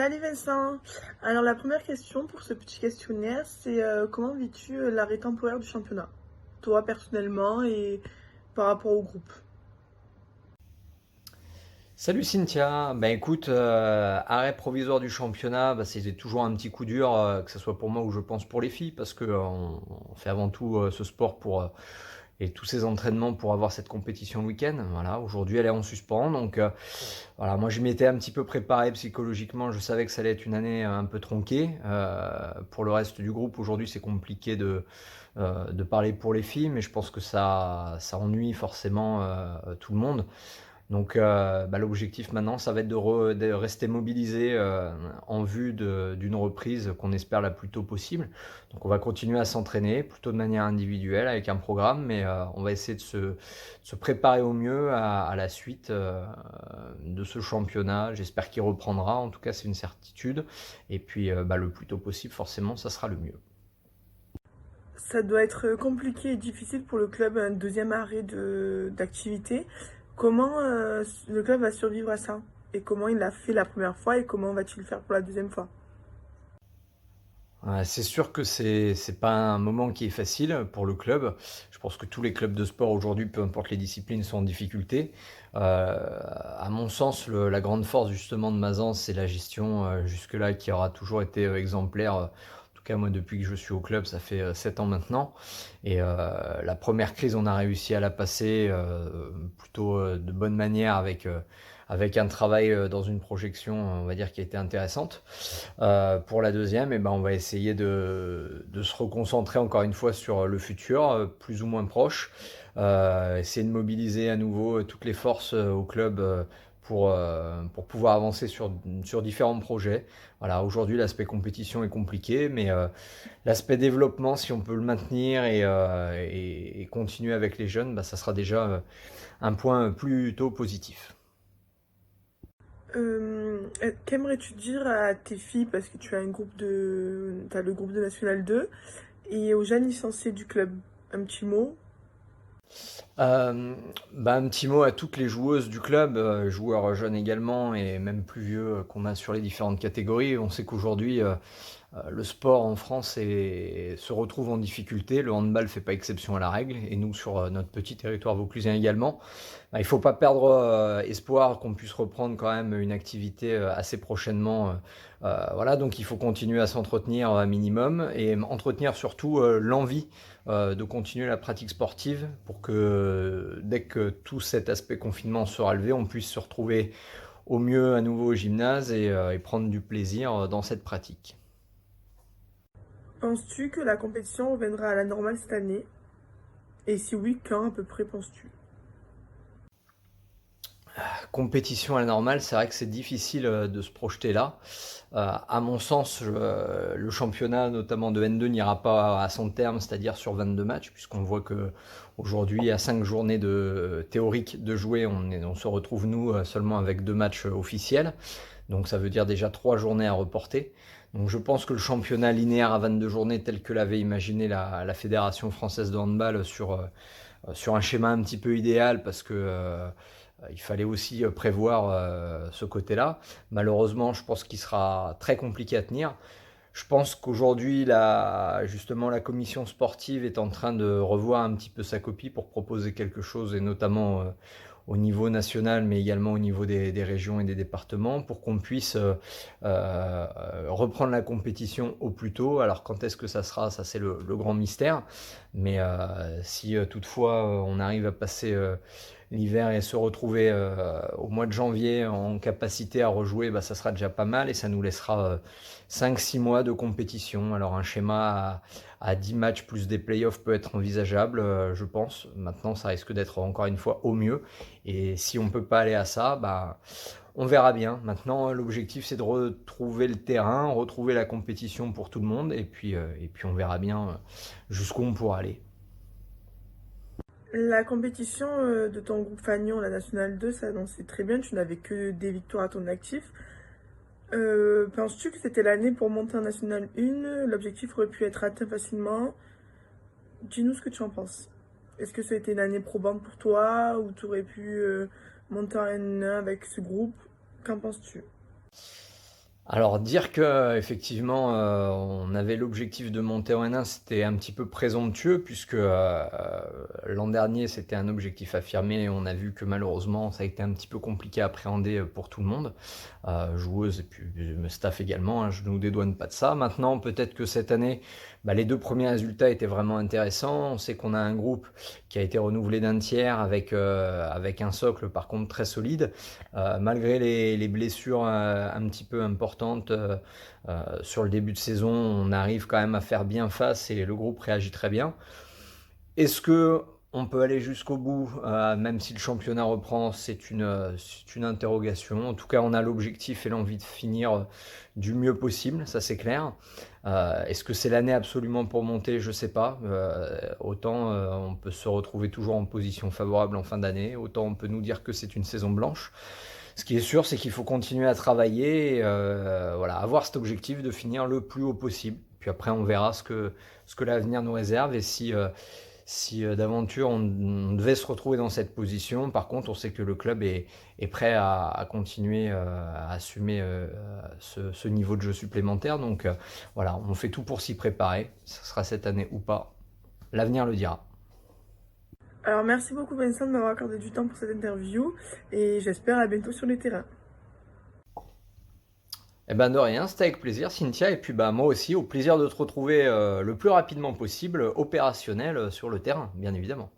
Salut Vincent. Alors la première question pour ce petit questionnaire, c'est comment vis-tu l'arrêt temporaire du championnat? Toi personnellement et par rapport au groupe. Salut Cynthia, ben écoute, arrêt provisoire du championnat, c'est toujours un petit coup dur, que ce soit pour moi ou je pense pour les filles, parce que on fait avant tout ce sport et tous ces entraînements pour avoir cette compétition le week-end. Voilà, aujourd'hui elle est en suspens, donc voilà, moi je m'étais un petit peu préparé psychologiquement, je savais que ça allait être une année un peu tronquée. Pour le reste du groupe, aujourd'hui c'est compliqué de parler pour les filles, mais je pense que ça ennuie forcément tout le monde. Donc l'objectif maintenant, ça va être de rester mobilisé en vue d'une reprise qu'on espère la plus tôt possible. Donc on va continuer à s'entraîner, plutôt de manière individuelle avec un programme, mais on va essayer de se préparer au mieux à la suite de ce championnat. J'espère qu'il reprendra, en tout cas c'est une certitude. Et puis le plus tôt possible, forcément, ça sera le mieux. Ça doit être compliqué et difficile pour le club, un deuxième arrêt d'activité. Comment le club va survivre à ça? Et comment il l'a fait la première fois et comment va-t-il le faire pour la deuxième fois? Ouais, c'est sûr que c'est pas un moment qui est facile pour le club. Je pense que tous les clubs de sport aujourd'hui, peu importe les disciplines, sont en difficulté. À mon sens, la grande force justement de Mazan, c'est la gestion jusque-là qui aura toujours été exemplaire. En tout cas, moi, depuis que je suis au club, ça fait 7 ans maintenant. Et la première crise, on a réussi à la passer plutôt de bonne manière avec un travail dans une projection, on va dire, qui a été intéressante. Pour la deuxième, on va essayer de se reconcentrer encore une fois sur le futur, plus ou moins proche. Essayer de mobiliser à nouveau toutes les forces au club pour pouvoir avancer sur différents projets. Voilà, aujourd'hui l'aspect compétition est compliqué, mais l'aspect développement, si on peut le maintenir et continuer avec les jeunes, ça sera déjà un point plutôt positif. Qu'aimerais-tu dire à tes filles, parce que tu as t'as le groupe de National 2, et aux jeunes licenciés du club? Un petit mot. Euh, un petit mot à toutes les joueuses du club, joueurs jeunes également et même plus vieux qu'on a sur les différentes catégories. On sait qu'aujourd'hui, le sport en France se retrouve en difficulté. Le handball fait pas exception à la règle et nous, sur notre petit territoire vauclusien également. Il ne faut pas perdre espoir qu'on puisse reprendre quand même une activité assez prochainement. Voilà, donc il faut continuer à s'entretenir un minimum et entretenir surtout l'envie de continuer la pratique sportive pour que dès que tout cet aspect confinement sera levé, on puisse se retrouver au mieux à nouveau au gymnase et prendre du plaisir dans cette pratique. Penses-tu que la compétition reviendra à la normale cette année? Et si oui, quand à peu près penses-tu? Compétition à la normale, c'est vrai que c'est difficile de se projeter là. À mon sens, le championnat, notamment de N2, n'ira pas à son terme, c'est-à-dire sur 22 matchs, puisqu'on voit que aujourd'hui, à 5 journées théoriques de jouer, on se retrouve nous seulement avec 2 matchs officiels. Donc ça veut dire déjà 3 journées à reporter. Donc je pense que le championnat linéaire à 22 journées, tel que l'avait imaginé la Fédération française de handball sur un schéma un petit peu idéal, parce que il fallait aussi prévoir ce côté-là. Malheureusement, je pense qu'il sera très compliqué à tenir. Je pense qu'aujourd'hui, justement, la commission sportive est en train de revoir un petit peu sa copie pour proposer quelque chose, et notamment au niveau national, mais également au niveau des régions et des départements, pour qu'on puisse reprendre la compétition au plus tôt. Alors quand est-ce que ça sera, ça c'est le grand mystère. Mais si toutefois on arrive à passer l'hiver et se retrouver au mois de janvier en capacité à rejouer, ça sera déjà pas mal et ça nous laissera 5-6 mois de compétition. Alors un schéma à 10 matchs plus des playoffs peut être envisageable, je pense. Maintenant, ça risque d'être encore une fois au mieux. Et si on ne peut pas aller à ça, on verra bien. Maintenant, l'objectif, c'est de retrouver le terrain, retrouver la compétition pour tout le monde. Et puis on verra bien jusqu'où on pourra aller. La compétition de ton groupe Fagnon, la National 2, ça annonçait très bien, tu n'avais que des victoires à ton actif. Penses-tu que c'était l'année pour monter en National 1? L'objectif aurait pu être atteint facilement. Dis-nous ce que tu en penses. Est-ce que ça a été une année probante pour toi ou tu aurais pu monter en N1 avec ce groupe? Qu'en penses-tu? Alors dire que effectivement on avait l'objectif de monter en N1, c'était un petit peu présomptueux puisque l'an dernier c'était un objectif affirmé et on a vu que malheureusement ça a été un petit peu compliqué à appréhender pour tout le monde, joueuses et puis staff également, hein, je ne nous dédouane pas de ça. Maintenant peut-être que cette année les deux premiers résultats étaient vraiment intéressants. On sait qu'on a un groupe qui a été renouvelé d'un tiers avec un socle par contre très solide. Malgré les blessures un petit peu importantes sur le début de saison, on arrive quand même à faire bien face et le groupe réagit très bien. Est-ce que on peut aller jusqu'au bout, même si le championnat reprend, c'est une interrogation. En tout cas, on a l'objectif et l'envie de finir du mieux possible, ça c'est clair. Est-ce que c'est l'année absolument pour monter? Je sais pas. Autant on peut se retrouver toujours en position favorable en fin d'année, autant on peut nous dire que c'est une saison blanche. Ce qui est sûr, c'est qu'il faut continuer à travailler, et, voilà, avoir cet objectif de finir le plus haut possible. Puis après, on verra ce que l'avenir nous réserve et si d'aventure on devait se retrouver dans cette position. Par contre, on sait que le club est prêt à continuer à assumer ce niveau de jeu supplémentaire. Donc voilà, on fait tout pour s'y préparer. Ce sera cette année ou pas. L'avenir le dira. Alors merci beaucoup Vincent de m'avoir accordé du temps pour cette interview et j'espère à bientôt sur les terrains. Eh ben de rien, c'était avec plaisir Cynthia, et puis moi aussi, au plaisir de te retrouver le plus rapidement possible, opérationnel sur le terrain, bien évidemment.